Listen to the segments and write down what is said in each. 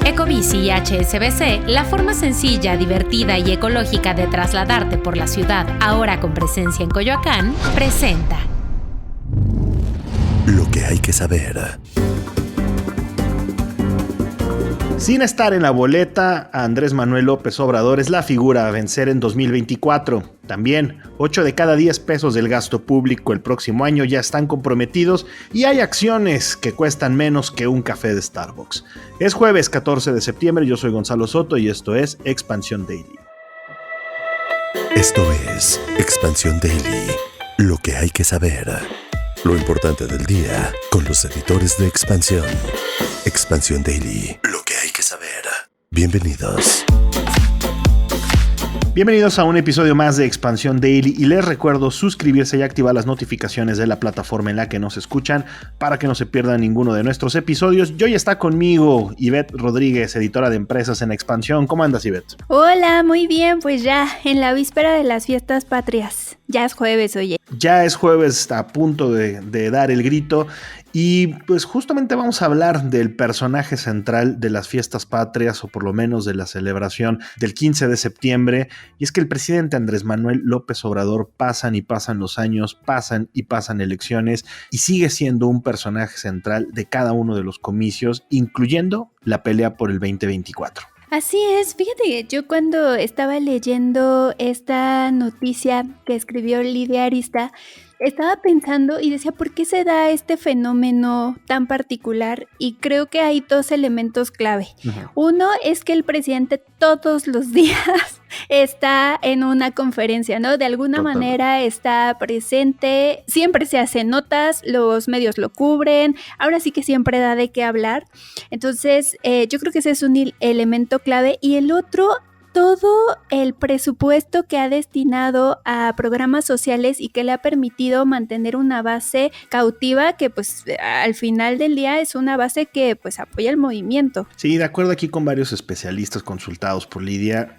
Ecobici y HSBC, la forma sencilla, divertida y ecológica de trasladarte por la ciudad, ahora con presencia en Coyoacán, presenta Lo que hay que saber. Sin estar en la boleta, Andrés Manuel López Obrador es la figura a vencer en 2024. También, 8 de cada 10 pesos del gasto público el próximo año ya están comprometidos y hay acciones que cuestan menos que un café de Starbucks. Es jueves 14 de septiembre, yo soy Gonzalo Soto y esto es Expansión Daily. Esto es Expansión Daily. Lo que hay que saber. Lo importante del día con los editores de Expansión. Expansión Daily. Lo que hay que saber. Bienvenidos. Bienvenidos a un episodio más de Expansión Daily y les recuerdo suscribirse y activar las notificaciones de la plataforma en la que nos escuchan para que no se pierdan ninguno de nuestros episodios. Y hoy está conmigo Ivette Rodríguez, editora de empresas en Expansión. ¿Cómo andas, Ivette? Hola, muy bien, pues ya en la víspera de las fiestas patrias. Ya es jueves, oye. Ya es jueves, a punto de dar el grito. Y pues justamente vamos a hablar del personaje central de las fiestas patrias, o por lo menos de la celebración del 15 de septiembre, y es que el presidente Andrés Manuel López Obrador pasan y pasan los años, pasan y pasan elecciones, y sigue siendo un personaje central de cada uno de los comicios, incluyendo la pelea por el 2024. Así es, fíjate que yo cuando estaba leyendo esta noticia que escribió Lidia Arista, estaba pensando y decía, ¿por qué se da este fenómeno tan particular? Y creo que hay dos elementos clave. Uh-huh. Uno es que el presidente todos los días está en una conferencia, ¿no? De alguna manera está presente, siempre se hacen notas, los medios lo cubren, ahora sí que siempre da de qué hablar. Entonces, yo creo que ese es un elemento clave. Y el otro, todo el presupuesto que ha destinado a programas sociales y que le ha permitido mantener una base cautiva que pues al final del día es una base que pues apoya el movimiento. Sí, de acuerdo aquí con varios especialistas consultados por Lidia.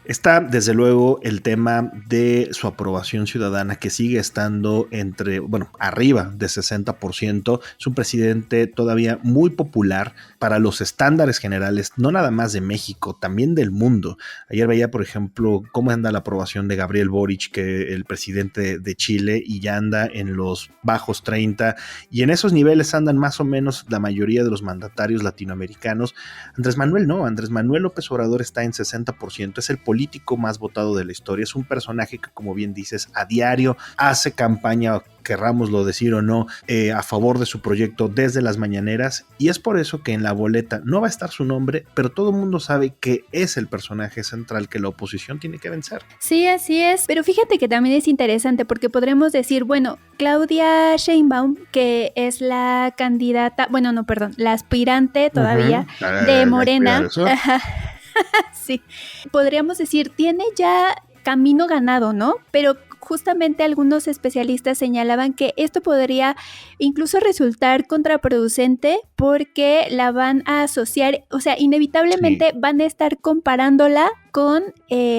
Está desde luego el tema de su aprobación ciudadana que sigue estando arriba de 60%. Es un presidente todavía muy popular para los estándares generales, no nada más de México, también del mundo. Ayer veía, por ejemplo, cómo anda la aprobación de Gabriel Boric, que el presidente de Chile, y ya anda en los bajos 30, y en esos niveles andan más o menos la mayoría de los mandatarios latinoamericanos. Andrés Manuel López Obrador está en 60%, es el político más votado de la historia, es un personaje que, como bien dices, a diario hace campaña, querrámoslo decir o no, a favor de su proyecto desde las mañaneras, y es por eso que en la boleta no va a estar su nombre, pero todo el mundo sabe que es el personaje central que la oposición tiene que vencer. Sí, así es, pero fíjate que también es interesante porque podremos decir, bueno, Claudia Sheinbaum, que es la candidata, la aspirante todavía de Morena. Sí, podríamos decir, tiene ya camino ganado, ¿no? Pero justamente algunos especialistas señalaban que esto podría incluso resultar contraproducente porque la van a asociar, o sea, inevitablemente van a estar comparándola con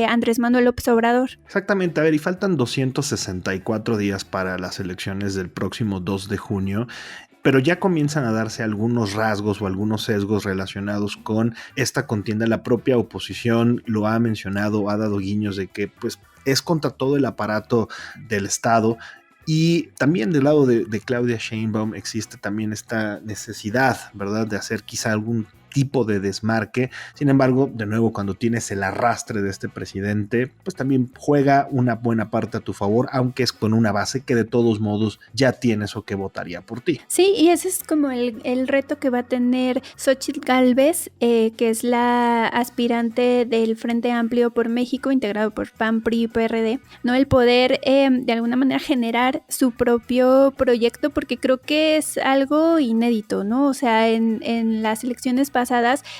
Andrés Manuel López Obrador. Exactamente, a ver, y faltan 264 días para las elecciones del próximo 2 de junio. Pero ya comienzan a darse algunos rasgos o algunos sesgos relacionados con esta contienda. La propia oposición lo ha mencionado, ha dado guiños de que pues es contra todo el aparato del Estado. Y también del lado de Claudia Sheinbaum existe también esta necesidad, ¿verdad?, de hacer quizá algún tipo de desmarque. Sin embargo, de nuevo, cuando tienes el arrastre de este presidente, pues también juega una buena parte a tu favor, aunque es con una base que de todos modos ya tienes o que votaría por ti. Sí, y ese es como el reto que va a tener Xóchitl Gálvez, que es la aspirante del Frente Amplio por México, integrado por PAN, PRI y PRD, ¿no? El poder de alguna manera generar su propio proyecto, porque creo que es algo inédito, ¿no? O sea, en las elecciones pasadas,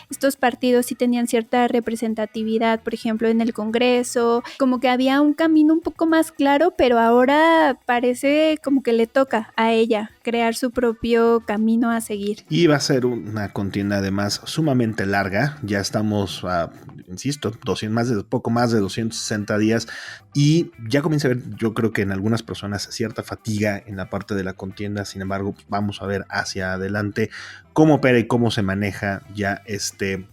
estos partidos sí tenían cierta representatividad, por ejemplo, en el Congreso, como que había un camino un poco más claro, pero ahora parece como que le toca a ella crear su propio camino a seguir. Y va a ser una contienda además sumamente larga, ya estamos a insisto, poco más de 260 días, y ya comienza a haber, yo creo que en algunas personas, cierta fatiga en la parte de la contienda. Sin embargo, pues vamos a ver hacia adelante cómo opera y cómo se maneja ya este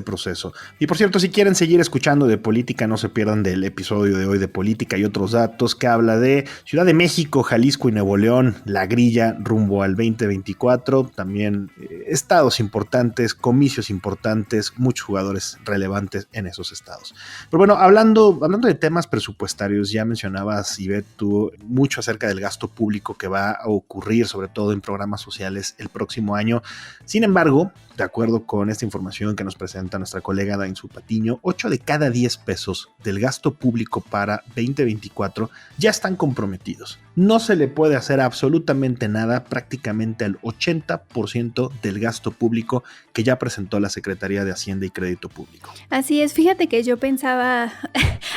proceso. Y por cierto, si quieren seguir escuchando de política, no se pierdan del episodio de hoy de política y otros datos, que habla de Ciudad de México, Jalisco y Nuevo León, la grilla rumbo al 2024, también estados importantes, comicios importantes, muchos jugadores relevantes en esos estados. Pero bueno, hablando de temas presupuestarios, ya mencionabas, Ivette, tú mucho acerca del gasto público que va a ocurrir, sobre todo en programas sociales el próximo año. Sin embargo, de acuerdo con esta información que nos presenta nuestra colega Dainzú Patiño, 8 de cada 10 pesos del gasto público para 2024 ya están comprometidos. No se le puede hacer absolutamente nada, prácticamente al 80% del gasto público que ya presentó la Secretaría de Hacienda y Crédito Público. Así es, fíjate que yo pensaba,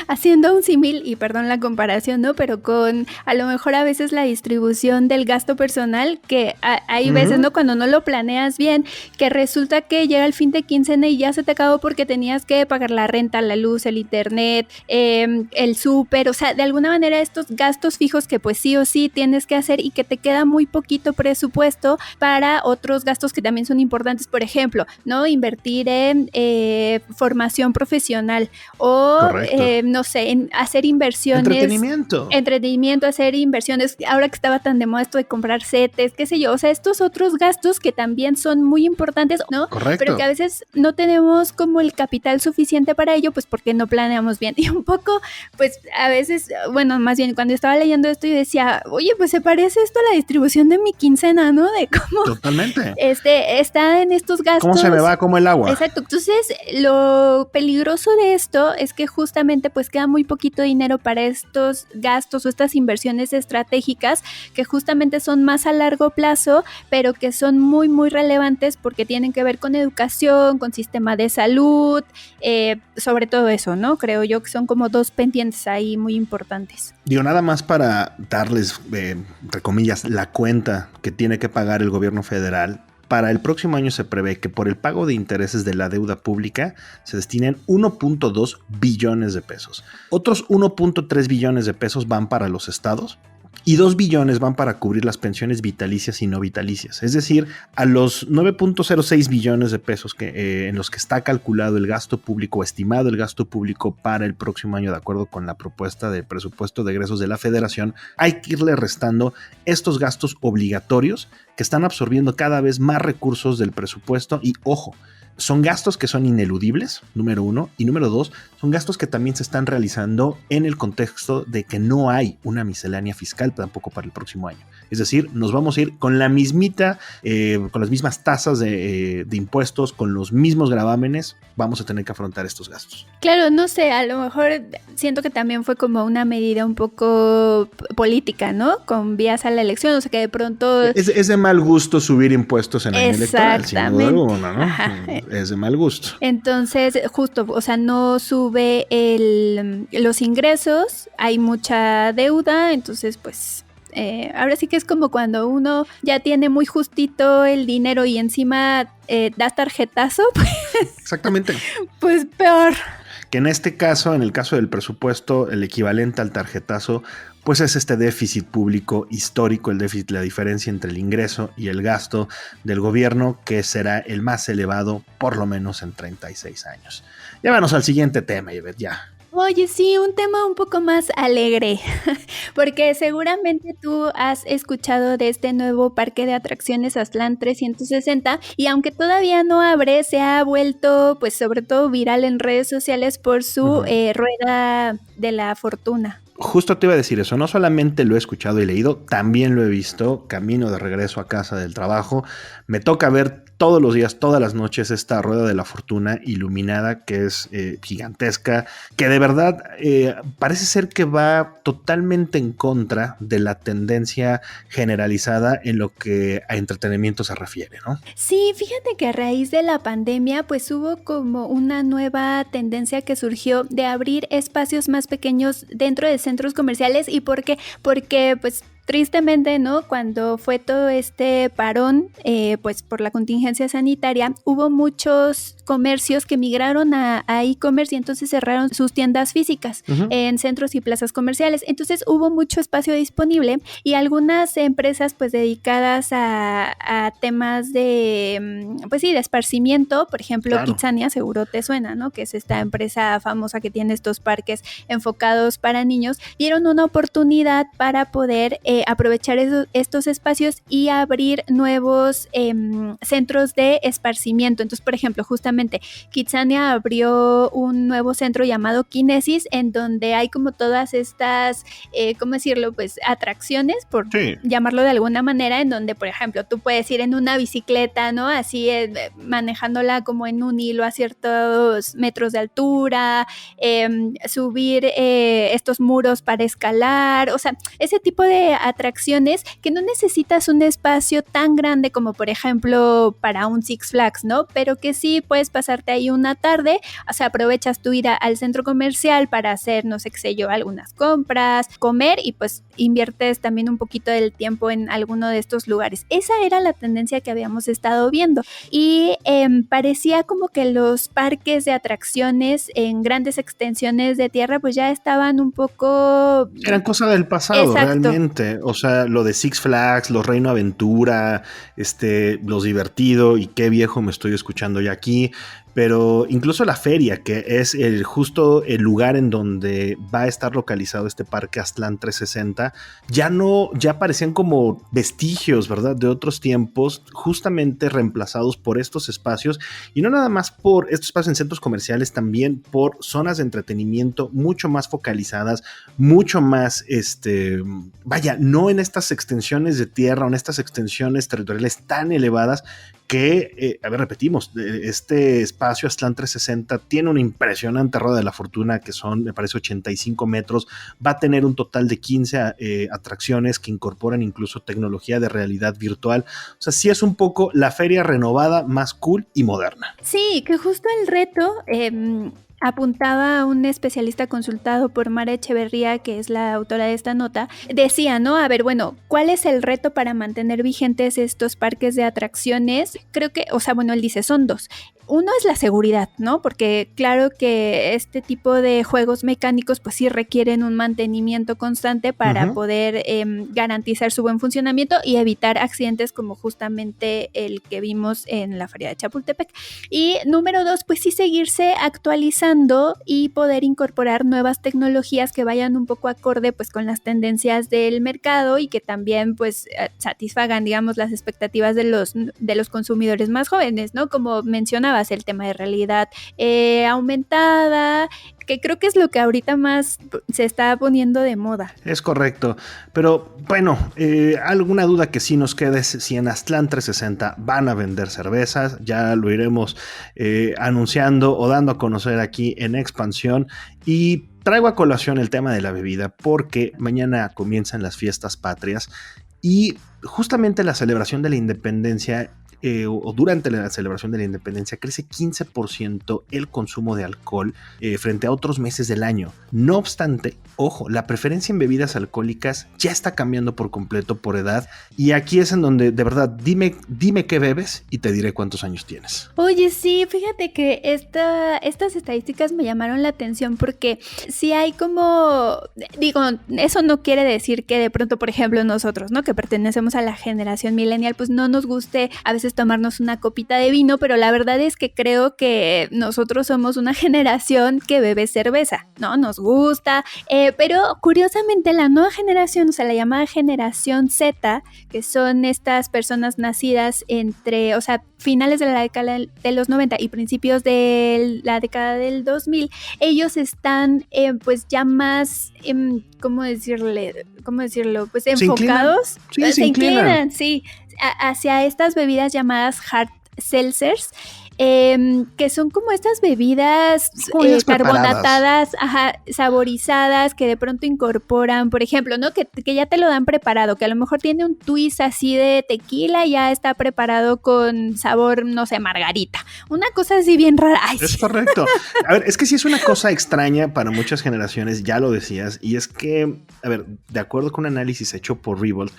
haciendo un símil, y perdón la comparación, ¿no? Pero con a lo mejor a veces la distribución del gasto personal, que hay veces, ¿no? Cuando no lo planeas bien, que resulta que llega el fin de quincena y ya se te acabó porque tenías que pagar la renta, la luz, el internet, el súper, o sea, de alguna manera estos gastos fijos que pues sí o sí tienes que hacer y que te queda muy poquito presupuesto para otros gastos que también son importantes, por ejemplo, ¿no? Invertir en formación profesional o, no sé, en hacer inversiones. Entretenimiento, hacer inversiones, ahora que estaba tan de moda esto de comprar setes, qué sé yo, o sea, estos otros gastos que también son muy importantes, ¿no? Correcto. Pero que a veces no tenemos como el capital suficiente para ello, pues porque no planeamos bien. Y un poco, pues a veces, bueno, más bien cuando estaba leyendo esto y decía, oye, pues se parece esto a la distribución de mi quincena, ¿no? De cómo totalmente está en estos gastos. ¿Cómo se me va como el agua? Exacto. Entonces, lo peligroso de esto es que justamente pues queda muy poquito dinero para estos gastos o estas inversiones estratégicas que justamente son más a largo plazo, pero que son muy, muy relevantes porque tienen que ver con educación, con sistema de salud, sobre todo eso, ¿no? Creo yo que son como dos pendientes ahí muy importantes. Digo, nada más para darles, entre comillas, la cuenta que tiene que pagar el gobierno federal. Para el próximo año se prevé que por el pago de intereses de la deuda pública se destinen 1.2 billones de pesos. Otros 1.3 billones de pesos van para los estados y 2 billones van para cubrir las pensiones vitalicias y no vitalicias. Es decir, a los 9.06 billones de pesos en los que está calculado el gasto público, estimado el gasto público para el próximo año, de acuerdo con la propuesta de presupuesto de egresos de la Federación, hay que irle restando estos gastos obligatorios que están absorbiendo cada vez más recursos del presupuesto. Y ojo, son gastos que son ineludibles, número uno, y número dos, son gastos que también se están realizando en el contexto de que no hay una miscelánea fiscal tampoco para el próximo año. Es decir, nos vamos a ir con la mismita, con las mismas tasas de impuestos, con los mismos gravámenes, vamos a tener que afrontar estos gastos. Claro, no sé, a lo mejor siento que también fue como una medida un poco política, ¿no? Con vías a la elección, o sea que de pronto... Es de mal gusto subir impuestos en el año electoral, sin duda alguna, ¿no? Ajá. Es de mal gusto. Entonces, justo, o sea, no sube los ingresos, hay mucha deuda, entonces pues... ahora sí que es como cuando uno ya tiene muy justito el dinero y encima das tarjetazo, pues, exactamente. Pues peor. Que en este caso, en el caso del presupuesto, el equivalente al tarjetazo, pues es este déficit público histórico, el déficit, la diferencia entre el ingreso y el gasto del gobierno, que será el más elevado por lo menos en 36 años. Llévanos al siguiente tema, Ivette, ya. Oye, sí, un tema un poco más alegre, porque seguramente tú has escuchado de este nuevo parque de atracciones Aztlán 360 y aunque todavía no abre, se ha vuelto pues sobre todo viral en redes sociales por su rueda de la fortuna. Justo te iba a decir eso, no solamente lo he escuchado y leído, también lo he visto camino de regreso a casa del trabajo. Me toca ver todos los días, todas las noches, esta rueda de la fortuna iluminada que es gigantesca, que de verdad parece ser que va totalmente en contra de la tendencia generalizada en lo que a entretenimiento se refiere, ¿no? Sí, fíjate que a raíz de la pandemia pues hubo como una nueva tendencia que surgió de abrir espacios más pequeños dentro de centros comerciales. ¿Y por qué? Porque pues tristemente, ¿no? Cuando fue todo este parón, pues por la contingencia sanitaria, hubo muchos comercios que migraron a e-commerce y entonces cerraron sus tiendas físicas en centros y plazas comerciales. Entonces hubo mucho espacio disponible y algunas empresas pues dedicadas a temas de, pues sí, de esparcimiento, por ejemplo, Kitsania, seguro te suena, ¿no? Que es esta empresa famosa que tiene estos parques enfocados para niños, vieron una oportunidad para poder aprovechar estos espacios y abrir nuevos centros de esparcimiento. Entonces, por ejemplo, justamente Kitsania abrió un nuevo centro llamado Kinesis, en donde hay como todas estas, ¿cómo decirlo? Pues atracciones, por llamarlo de alguna manera, en donde, por ejemplo, tú puedes ir en una bicicleta, ¿no? Así manejándola como en un hilo a ciertos metros de altura, subir estos muros para escalar, o sea, ese tipo de atracciones que no necesitas un espacio tan grande como, por ejemplo, para un Six Flags, ¿no? Pero que sí puedes pasarte ahí una tarde, o sea, aprovechas tu ida al centro comercial para hacer, no sé qué sé yo, algunas compras, comer y pues inviertes también un poquito del tiempo en alguno de estos lugares. Esa era la tendencia que habíamos estado viendo y parecía como que los parques de atracciones en grandes extensiones de tierra pues ya estaban un poco... Eran cosa del pasado. Exacto. Realmente, o sea, lo de Six Flags, los Reino Aventura, los Divertido y qué viejo me estoy escuchando ya aquí, pero incluso la feria, que es justo el lugar en donde va a estar localizado este parque Aztlán 360, ya parecían como vestigios, ¿verdad?, de otros tiempos, justamente reemplazados por estos espacios, y no nada más por estos espacios en centros comerciales, también por zonas de entretenimiento mucho más focalizadas, mucho más, no en estas extensiones de tierra o en estas extensiones territoriales tan elevadas que, repetimos, este espacio Aztlán 360 tiene una impresionante rueda de la fortuna que son, me parece, 85 metros, va a tener un total de 15 atracciones que incorporan incluso tecnología de realidad virtual, o sea, sí es un poco la feria renovada, más cool y moderna. Sí, que justo el reto... apuntaba a un especialista consultado por Mara Echeverría, que es la autora de esta nota, decía, ¿no? A ver, bueno, ¿cuál es el reto para mantener vigentes estos parques de atracciones? Creo que, o sea, bueno, él dice, son dos. Uno es la seguridad, ¿no? Porque claro que este tipo de juegos mecánicos pues sí requieren un mantenimiento constante para poder garantizar su buen funcionamiento y evitar accidentes como justamente el que vimos en la feria de Chapultepec. Y número dos, pues sí seguirse actualizando y poder incorporar nuevas tecnologías que vayan un poco acorde pues con las tendencias del mercado y que también pues satisfagan, digamos, las expectativas de los consumidores más jóvenes, ¿no? Como mencionaba, el tema de realidad aumentada, que creo que es lo que ahorita más se está poniendo de moda. Es correcto, pero bueno, alguna duda que sí nos queda es si en Aztlán 360 van a vender cervezas, ya lo iremos anunciando o dando a conocer aquí en Expansión, y traigo a colación el tema de la bebida porque mañana comienzan las fiestas patrias y justamente la celebración de la independencia o durante la celebración de la independencia crece 15% el consumo de alcohol frente a otros meses del año. No obstante, ojo, la preferencia en bebidas alcohólicas ya está cambiando por completo por edad, y aquí es en donde de verdad dime qué bebes y te diré cuántos años tienes. Oye, sí, fíjate que estas estadísticas me llamaron la atención porque sí hay como, digo, eso no quiere decir que de pronto, por ejemplo, nosotros, ¿no?, que pertenecemos a la generación millennial, pues no nos guste a veces tomarnos una copita de vino, pero la verdad es que creo que nosotros somos una generación que bebe cerveza, ¿no? Nos gusta, pero curiosamente la nueva generación, o sea, la llamada generación Z, que son estas personas nacidas entre, o sea, finales de la década de los 90 y principios de la década del 2000, ellos están pues ya más, ¿cómo decirlo? Pues enfocados. Se inclinan, sí, hacia estas bebidas llamadas hard seltzers, que son como estas bebidas carbonatadas, saborizadas, que de pronto incorporan, por ejemplo, ¿no? Que ya te lo dan preparado, que a lo mejor tiene un twist así de tequila, ya está preparado con sabor, no sé, margarita. Una cosa así bien rara. Ay. Es correcto. A ver, es que sí es una cosa extraña para muchas generaciones, ya lo decías, y es que, a ver, de acuerdo con un análisis hecho por Revolt,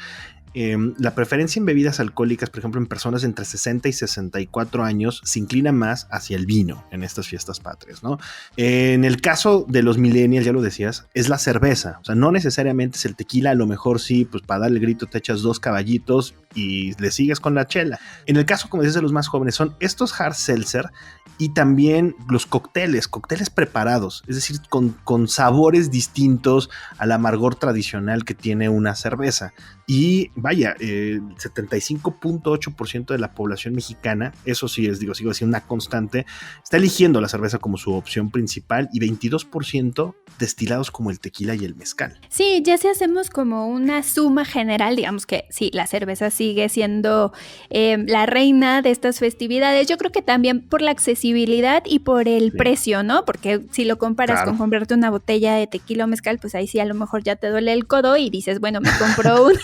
la preferencia en bebidas alcohólicas, por ejemplo, en personas entre 60 y 64 años, se inclina más hacia el vino en estas fiestas patrias, ¿no? En el caso de los millennials, ya lo decías, es la cerveza. O sea, no necesariamente es el tequila, a lo mejor sí, pues para darle el grito te echas 2 caballitos y le sigues con la chela. En el caso, como dices, de los más jóvenes, son estos hard seltzer y también los cócteles preparados, es decir, con sabores distintos al amargor tradicional que tiene una cerveza. Y vaya, 75.8% de la población mexicana, eso sí es, sigo así, una constante, está eligiendo la cerveza como su opción principal y 22% destilados como el tequila y el mezcal. Sí, ya si hacemos como una suma general, digamos que sí, la cerveza sigue siendo la reina de estas festividades. Yo creo que también por la accesibilidad y por el precio, ¿no? Porque si lo comparas con comprarte una botella de tequila o mezcal, pues ahí sí a lo mejor ya te duele el codo y dices, bueno, me compro un...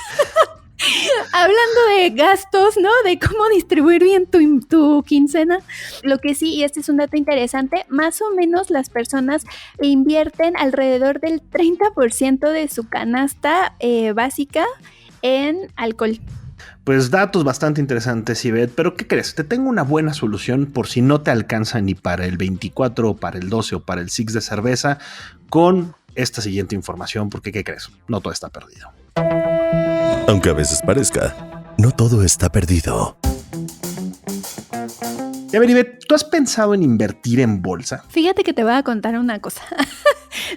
Hablando de gastos, ¿no? De cómo distribuir bien tu quincena. Lo que sí, y este es un dato interesante, más o menos las personas invierten alrededor del 30% de su canasta básica en alcohol. Pues datos bastante interesantes, Ivette, pero ¿qué crees? Te tengo una buena solución por si no te alcanza ni para el 24 o para el 12 o para el 6 de cerveza con esta siguiente información, porque ¿qué crees? No todo está perdido. Aunque a veces parezca, no todo está perdido. A ver, Ivette, ¿tú has pensado en invertir en bolsa? Fíjate que te voy a contar una cosa.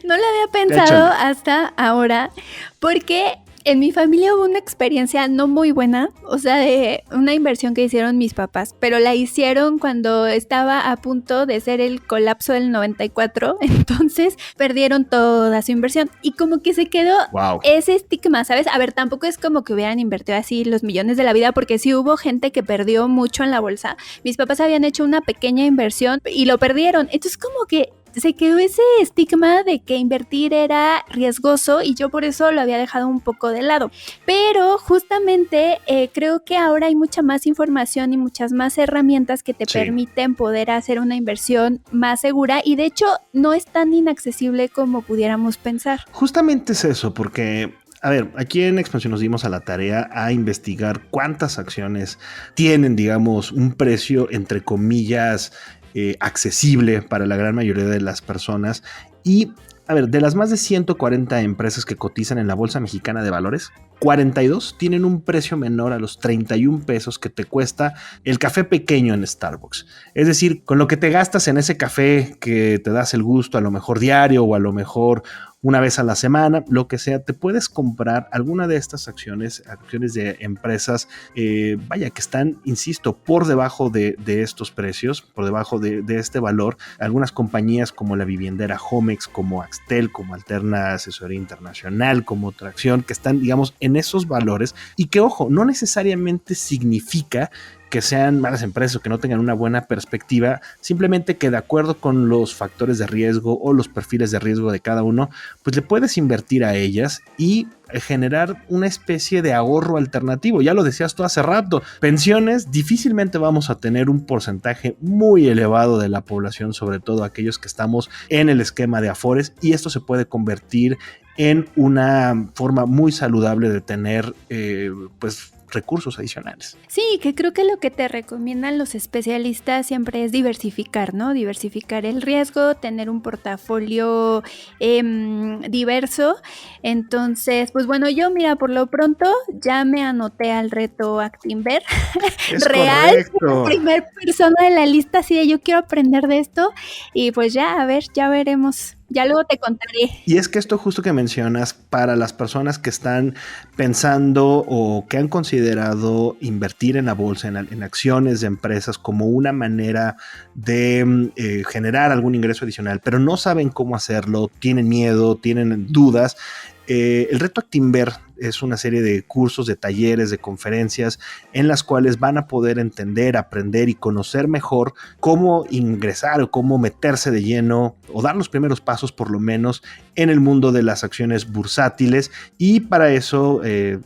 No lo había pensado hasta ahora, porque en mi familia hubo una experiencia no muy buena, o sea, de una inversión que hicieron mis papás, pero la hicieron cuando estaba a punto de ser el colapso del 94, entonces perdieron toda su inversión y como que se quedó ese estigma, ¿sabes? A ver, tampoco es como que hubieran invertido así los millones de la vida, porque sí hubo gente que perdió mucho en la bolsa. Mis papás habían hecho una pequeña inversión y lo perdieron, entonces como que se quedó ese estigma de que invertir era riesgoso y yo por eso lo había dejado un poco de lado. Pero justamente creo que ahora hay mucha más información y muchas más herramientas que te permiten poder hacer una inversión más segura y de hecho no es tan inaccesible como pudiéramos pensar. Justamente es eso, porque... A ver, aquí en Expansión nos dimos a la tarea a investigar cuántas acciones tienen, digamos, un precio, entre comillas, accesible para la gran mayoría de las personas. Y, a ver, de las más de 140 empresas que cotizan en la Bolsa Mexicana de Valores, 42 tienen un precio menor a los 31 pesos que te cuesta el café pequeño en Starbucks. Es decir, con lo que te gastas en ese café que te das el gusto a lo mejor diario o a lo mejor una vez a la semana, lo que sea, te puedes comprar alguna de estas acciones de empresas, que están, insisto, por debajo de estos precios, por debajo de este valor. Algunas compañías como la viviendera Homex, como Axtel, como Alterna Asesoría Internacional, como Tracción, que están, digamos, en esos valores y que, ojo, no necesariamente significa que sean malas empresas o que no tengan una buena perspectiva, simplemente que de acuerdo con los factores de riesgo o los perfiles de riesgo de cada uno, pues le puedes invertir a ellas y generar una especie de ahorro alternativo. Ya lo decías tú hace rato, pensiones, difícilmente vamos a tener un porcentaje muy elevado de la población, sobre todo aquellos que estamos en el esquema de Afores, y esto se puede convertir en una forma muy saludable de tener recursos adicionales. Sí, que creo que lo que te recomiendan los especialistas siempre es diversificar, ¿no? Diversificar el riesgo, tener un portafolio diverso. Entonces, pues bueno, yo mira, por lo pronto ya me anoté al reto Actinver. Es real, correcto. Primer persona de la lista, así de yo quiero aprender de esto y pues ya, a ver, ya veremos. Ya luego te contaré. Y es que esto justo que mencionas, para las personas que están pensando o que han considerado invertir en la bolsa, en acciones de empresas como una manera de generar algún ingreso adicional, pero no saben cómo hacerlo, tienen miedo, tienen dudas, El reto Actinver es una serie de cursos, de talleres, de conferencias en las cuales van a poder entender, aprender y conocer mejor cómo ingresar o cómo meterse de lleno o dar los primeros pasos por lo menos en el mundo de las acciones bursátiles. Y para eso,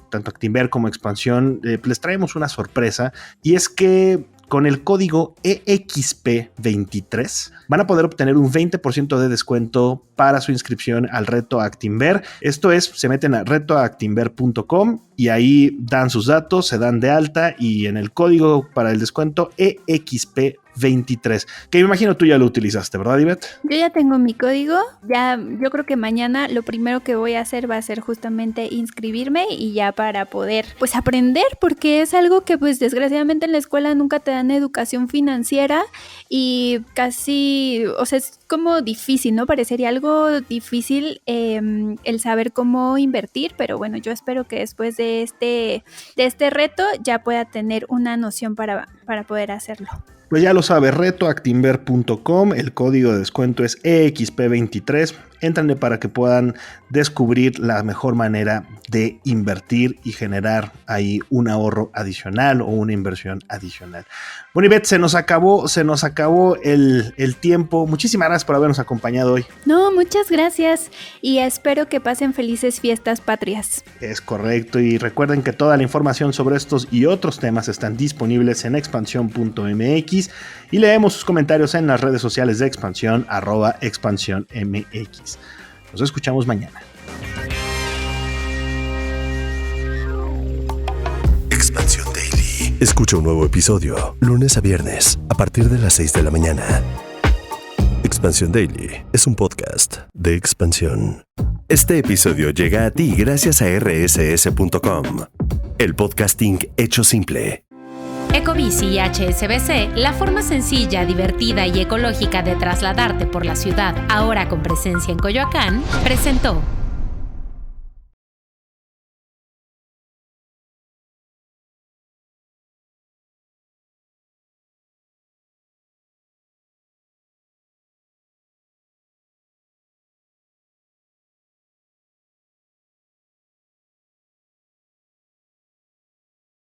tanto Actinver como Expansión, les traemos una sorpresa, y es que con el código EXP23 van a poder obtener un 20% de descuento para su inscripción al reto Actinver. Esto es, se meten a retoactinver.com y ahí dan sus datos, se dan de alta, y en el código para el descuento EXP23, que me imagino tú ya lo utilizaste, ¿verdad, Ivette? Yo ya tengo mi código, yo creo que mañana lo primero que voy a hacer va a ser justamente inscribirme, y ya para poder pues aprender, porque es algo que pues desgraciadamente en la escuela nunca te dan educación financiera, y casi, o sea, es como difícil, ¿no? Parecería algo difícil el saber cómo invertir, pero bueno, yo espero que después de este reto ya pueda tener una noción para poder hacerlo. Pues ya lo sabe, retoactinver.com, el código de descuento es EXP23. Éntrenle para que puedan descubrir la mejor manera de invertir y generar ahí un ahorro adicional o una inversión adicional. Bueno, Ivette, se nos acabó el tiempo. Muchísimas gracias por habernos acompañado hoy. No, muchas gracias, y espero que pasen felices fiestas patrias. Es correcto, y recuerden que toda la información sobre estos y otros temas están disponibles en expansión.mx, y leemos sus comentarios en las redes sociales de Expansión, @expansiónmx. Nos escuchamos mañana. Expansión Daily. Escucha un nuevo episodio lunes a viernes a partir de las 6 de la mañana. Expansión Daily es un podcast de Expansión. Este episodio llega a ti gracias a rss.com, el podcasting hecho simple. Ecobici y HSBC, la forma sencilla, divertida y ecológica de trasladarte por la ciudad, ahora con presencia en Coyoacán, presentó